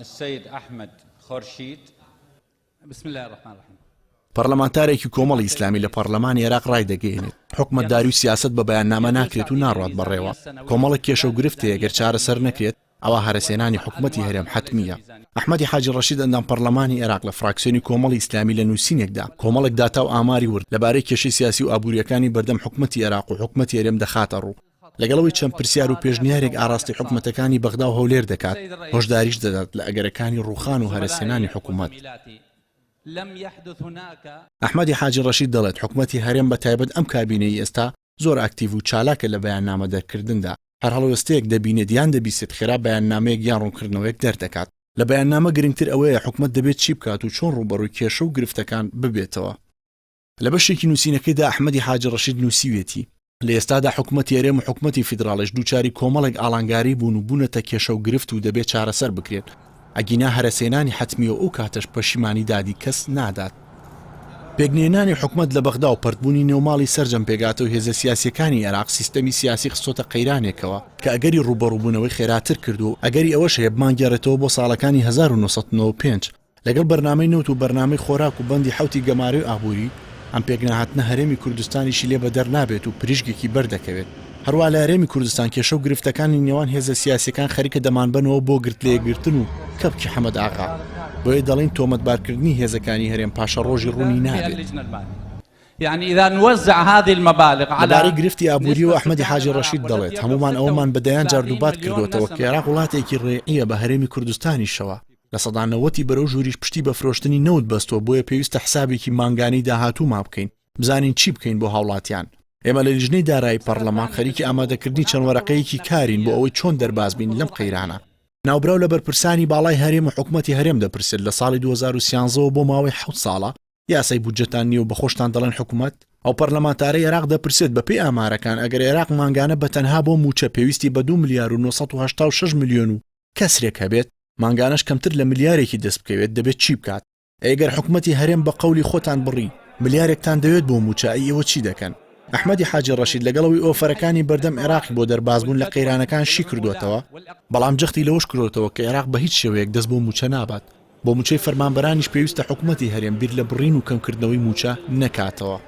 السيد أحمد خورشید. بسم الله الرحمن الرحیم. پەرلەمانتارێکی کۆمەڵی ئیسلامی لە پەرلەمانی عێراق ڕای دەگەێنێت حکومەتداری و سیاست بە بەیاننامە ناکرێت و ناڕات بەڕێوە. کۆمەڵێک کێشە و گرفتەیە گەر چارەسەر نەکرێت ئەوە هەرەسێنانی حکومەتی هەرێم حتمیە. ئەحمەدی حاجی ڕەشید ئەندام پەرلەمانی عێراق لە فراکسیۆنی کۆمەڵی ئیسلامی لە نووسینێکدا کۆمەڵێک داتا و ئاماری ورد لەبارەی کێشەی سیاسی و ئابوووریەکانی بەردەم حکومەتی عێراق و حکومەتی هەرێم دەخاتە ڕوو. لەگەڵەوەی چەند پرسیار و پێشنیارێک ئاراستی حکومەتەکانی بەغدا و هەولێر دەکات هۆشداریش دەدات لە ئەگەرەکانی ڕووخان و هەرەسێنانی حکومەت. ئەحمەدی حاجی ڕەشید دەڵێت حکومەتی هەرێم بە تایبەت ئەم کابینەی ئێستا زۆر ئاکتیڤ و چالاکە لە بەیاننامە دەرکردندا. هەر هەڵوێستەیەک دەبینێت یان دەبیست خێرا بەیاننامەیەک یان ڕوونکردنەوەیەک دەردەکات. لە بەیاننامە گرنگتر ئەوەیە حکومەت دەبێت چی بکات و چۆن ڕوبەڕووی کێشە و گرفتەکان ببێتەوە. لە بەشێکی نووسینەکەیدا ئەحمەدی حاجی ڕەشید نووسیوێتی لە ئێستادا حکومەتی هەرێم و حکومەتی فیدراڵیش دووچاری کۆمەڵێک ئاڵانگاری بوون و بوونەتە کێشە و گرفت و دەبێت چارەسەر بکرێت. ئەگینا هەرەسێنانی حتمیە ئەو کاتەش پەشیمانی دادی کەس نادات. پێگنێنانی حکومەت لە بەغدا و پەرتبوونی نێوماڵی سەرجەم پێگاتە و هێزە سیاسیەکانی عێراق سیستەمی سیاسی خستۆتە قەیرانێکەوە کە ئەگەری ڕوبەڕووبوونەوەی خێراتر کردو و ئەگەری ئەوەش هەیە بمانگەڕێتەوە بۆ ساڵەکانی 1995 لەگەڵ بەرنامەی نەوت و بەرنامەی خۆراک و بەندی حوتی گەمارە و ئابووری ئەم پێکنەهاتنە هەرێمی کوردستانیشی لێ بەدەر نابێت و پریشگێکی بەردەکەوێت. هەروە لە هەرێمی کوردستان کێشە و گرفتەکانی نێوان هێزە سیاسیەکان خەریکە دەمانبنەوە بۆ گرت لێگرتن و کەپکی حەمەد ئاغا بۆیە دەڵێن تۆمەتبارکردنی هێزەکانی هەرێم پاشە ڕۆژی ڕوونی نابێت. يعني إذا نوزع هذه المبالغ على گرفتی ئابووری و ئەحمەدی حاجی ڕەشید دەڵێت هەمومان ئەومان بەدەیان جاردوبات کردوتەوە کە عێراق وڵاتێکی ڕێعیە بە هەرێمی کوردستانیشەوە. لە سەدانەوەتی بەرەو ژووریش پشتی بە فرۆشتنی نەوت بەستەوە بۆیە پێویستە حسابێکی مانگانی داهاتوو ما بکەین بزانین چی بکەین بۆ هاوڵاتیان. ئێمە لە لیژنەی دارایی پەرلەمان خەریکی ئامادەکردنی چەند وەرەقەیەکی کارین بۆ ئەوەی چۆن دەرباز بین لەم قەیرانە. ناوبراو لە بەرپرسانی باڵای هەرێم و حکومەتی هەرێم دەپرسێت لە ساڵی 2013 بۆ ماوەی 7 ساڵە یاسای بودجەتان نییە و بەخۆشتان دەڵێن حکومەت. ئەو پەرلەمانتارەی عێراق دەپرسێت بەپێی ئامارەکان ئەگەر عێراق مانگانە بەتەنها بۆ موچە پێویستی بە 2 ملیار و 986 میلیۆن و کەسرێک هەبێت مانگانەش کەمتر لە ملیارێکی دەست بکەوێت دەبێت چی بکات؟ ئەگەر حکومەتی هەرێم بە قەولی خۆتان بڕی ملیارێکتان دەوێت بۆ موچە ئەوە چی دەکەن؟ ئەحمەدی حاجی ڕەشید لەگەڵەوەی ئۆفەرەکانی بەردەم عێراقی بۆ دەربازبوون لە قەیرانەکان شی کردوێتەوە بەڵام جەختی لەوەش کردوێتەوە کە عێراق بە هیچ شێوەیەک دەست بۆ موچە نابات. بۆ موچەی فەرمانبەرانیش پێویستە حکومەتی هەرێم بیر لە بڕین و کەمکردنەوەی موچە نەکاتەوە.